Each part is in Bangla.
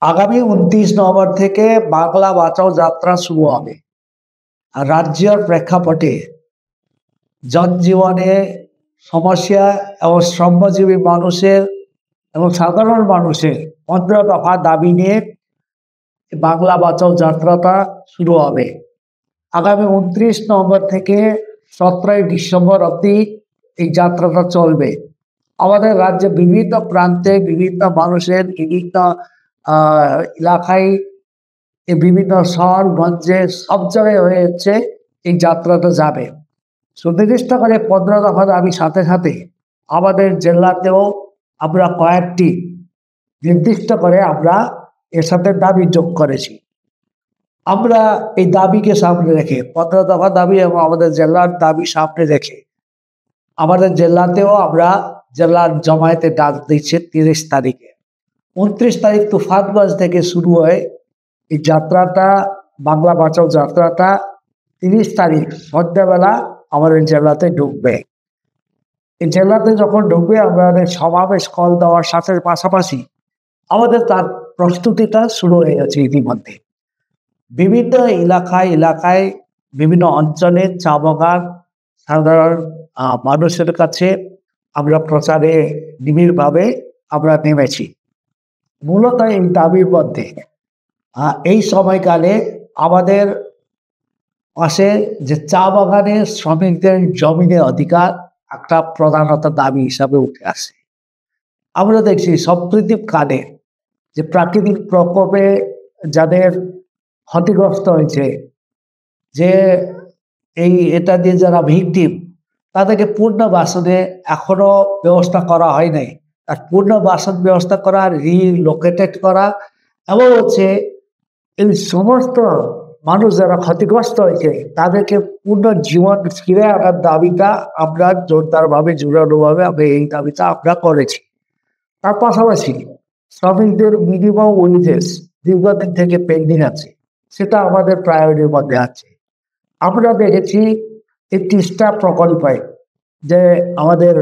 আগামী ২৯ নভেম্বর থেকে বাংলা বাঁচাও যাত্রা শুরু হবে। আর রাজ্যের প্রেক্ষাপটে জনজীবনে সমস্যা এবং শ্রমজীবী মানুষের এবং সাধারণ মানুষের ১৫ দফা দাবি নিয়ে বাংলা বাঁচাও যাত্রাটা শুরু হবে। আগামী ২৯ নভেম্বর থেকে ১৭ ডিসেম্বর অবধি এই যাত্রাটা চলবে। আমাদের রাজ্যে বিভিন্ন প্রান্তে বিভিন্ন মানুষের বিভিন্ন এলাকায় বিভিন্ন শহর গঞ্জে সব জায়গায় হয়েছে এই যাত্রাটা যাবে। সুনির্দিষ্ট করে ১৫ দফা দাবি সাথে সাথে আমাদের জেলাতেও আমরা কয়েকটি নির্দিষ্ট করে আমরা এর সাথে দাবি যোগ করেছি। আমরা এই দাবিকে সামনে রেখে ১৫ দফা দাবি এবং আমাদের জেলার দাবি সামনে রেখে আমাদের জেলাতেও আমরা জেলার জমায়েতে ডাক দিচ্ছে ৩০ তারিখে। ২৯ তারিখ তুফানগঞ্জ থেকে শুরু হয়ে এই যাত্রাটা বাংলা বাঁচাও যাত্রাটা ৩০ তারিখ সন্ধ্যাবেলা আমাদের জেলাতে ঢুকবে। এই জেলাতে যখন ঢুকবে আমাদের সমাবেশ কল দেওয়ার সাথে পাশাপাশি আমাদের তার প্রস্তুতিটা শুরু হয়ে গেছে ইতিমধ্যে। বিভিন্ন এলাকায় বিভিন্ন অঞ্চলে চা বাগান সাধারণ মানুষের কাছে আমরা প্রচারে নিবিড়ভাবে আমরা নেমেছি। মূলত এই দাবির মধ্যে এই সময়কালে আমাদের পাশে যে চা বাগানের শ্রমিকদের জমিনের অধিকার একটা প্রধানত দাবি হিসাবে উঠে আসে। আমরা দেখছি সম্প্রতিক কালে যে প্রাকৃতিক প্রকোপে যাদের ক্ষতিগ্রস্ত হয়েছে, যে এটা দিয়ে যারা ভিকটিম তাদেরকে পুনর্বাসনে এখনো ব্যবস্থা করা হয় নাই। আর পুনর্বাসন ব্যবস্থা করা, রিলোকেটেড করা এবং হচ্ছে এই সমস্ত মানুষ যারা ক্ষতিগ্রস্ত হয়েছে তাদেরকে পুনর্জীবন ফিরে আনার দাবিটা আমরা জোরদারভাবে জোরালোভাবে এই দাবিটা আমরা করেছি। তার পাশাপাশি শ্রমিকদের মিনিমাম ওয়েজেস দীর্ঘদিন থেকে পেন্ডিং আছে, সেটা আমাদের প্রায়োরিটির মধ্যে আছে। আমরা দেখেছি এই তিস্তা প্রকল্পে যে আমাদের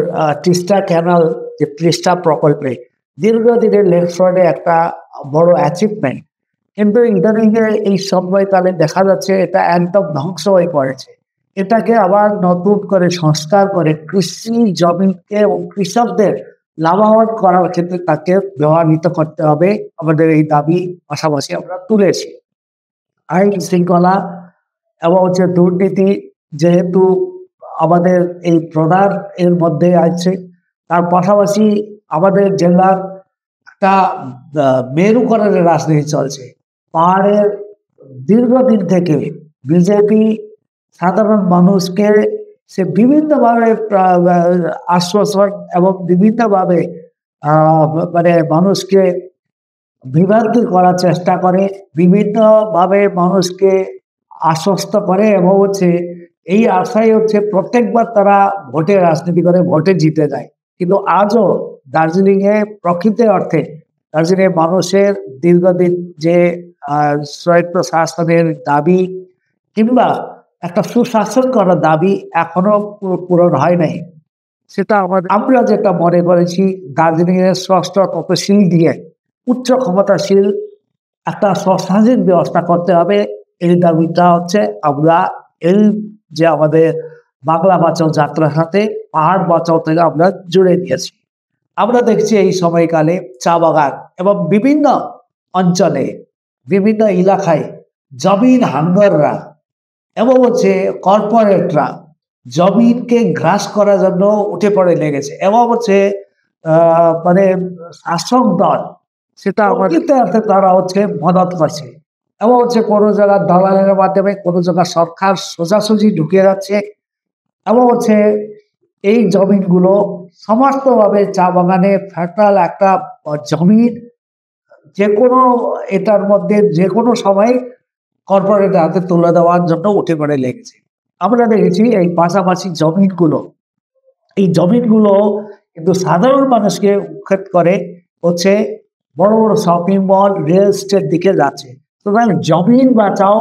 তিস্তা ক্যানাল যে তিস্তা প্রকল্পে দীর্ঘদিনের লেফ্টে একটা বড় অ্যাচিভমেন্ট, কিন্তু ইদানিং এই সময়কালে দেখা যাচ্ছে এটা একদম ধ্বংস হয়ে পড়েছে। এটাকে আবার নতুন করে সংস্কার করে কৃষি জমিকে এবং কৃষকদের লাভবান করার ক্ষেত্রে তাকে ব্যবহৃত করতে হবে। আমাদের এই দাবি পাশাপাশি আমরা তুলেছি। আইন শৃঙ্খলা এবং হচ্ছে দুর্নীতি যেহেতু আমাদের এই প্রধান এর মধ্যে আছে, তার পাশাপাশি আমাদের জেলার একটা মেরুকরণের রাজনীতি চলছে। পাহাড়ের দীর্ঘদিন থেকে বিজেপি সাধারণ মানুষকে সে বিভিন্নভাবে আশ্বাসন এবং বিভিন্নভাবে মানে মানুষকে বিভ্রান্তি করার চেষ্টা করে, বিভিন্নভাবে মানুষকে আশ্বস্ত করে এবং হচ্ছে এই আশায় হচ্ছে প্রত্যেকবার তারা ভোটে রাজনীতি করে ভোটে জিতে যায়। কিন্তু আজও দার্জিলিংয়ে প্রকৃত অর্থে দার্জিলিংয়ের মানুষের দীর্ঘদিন যে স্বায়ত্ত শাসনের দাবি কিংবা একটা সুশাসন করার দাবি এখনো পূরণ হয় নাই। সেটা আমরা যেটা মনে করেছি দার্জিলিংয়ের ষষ্ঠ তপশিল দিয়ে উচ্চ ক্ষমতাশীল একটা স্বশাসন ব্যবস্থা করতে হবে। এই দাবিটা হচ্ছে আমরা এই যে আমাদের বাংলা বাঁচাও যাত্রার সাথে পাহাড় বাঁচাও থেকে আমরা জুড়ে দিয়েছি। আমরা দেখছি এই সময়কালে চা বাগান এবং বিভিন্ন অঞ্চলে বিভিন্ন এলাকায় জমিন হাঙ্গররা এবং হচ্ছে কর্পোরেটরা জমিনকে গ্রাস করার জন্য উঠে পড়ে লেগেছে এবং হচ্ছে মানে শাসক দল সেটা আমাদের অর্থে তারা হচ্ছে মদত করছে এবং হচ্ছে কোনো জায়গার দালালের মাধ্যমে কোনো জায়গায় সরকার সোজাসুজি ঢুকে যাচ্ছে এবং হচ্ছে এই জমিনগুলো সমস্তভাবে চা বাগানে ফ্যাটাল একটা জমিন যে কোনো এটার মধ্যে যে কোনো সময় কর্পোরেটের হাতে তুলে দেওয়ার জন্য উঠে পড়ে লেগেছে। আমরা দেখেছি এই পাশাপাশি এই জমিনগুলো কিন্তু সাধারণ মানুষকে উৎখাত করে হচ্ছে বড় বড় শপিং মল রিয়েল এস্টেট দিকে যাচ্ছে। সুতরাং জমিন বাঁচাও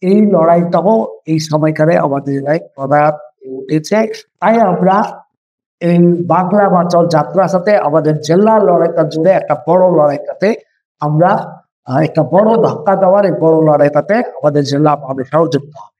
এই লড়াইটাও এই সময়কালে আমাদের প্রধান উঠেছে। তাই আমরা এই বাংলা বাঁচাও যাত্রার সাথে আমাদের জেলার লড়াইটা জুড়ে একটা বড় লড়াইটাতে আমরা একটা বড় ধাক্কা দেওয়ার এই বড় লড়াইটাতে আমাদের জেলা আমি সহযোগিতা হবে।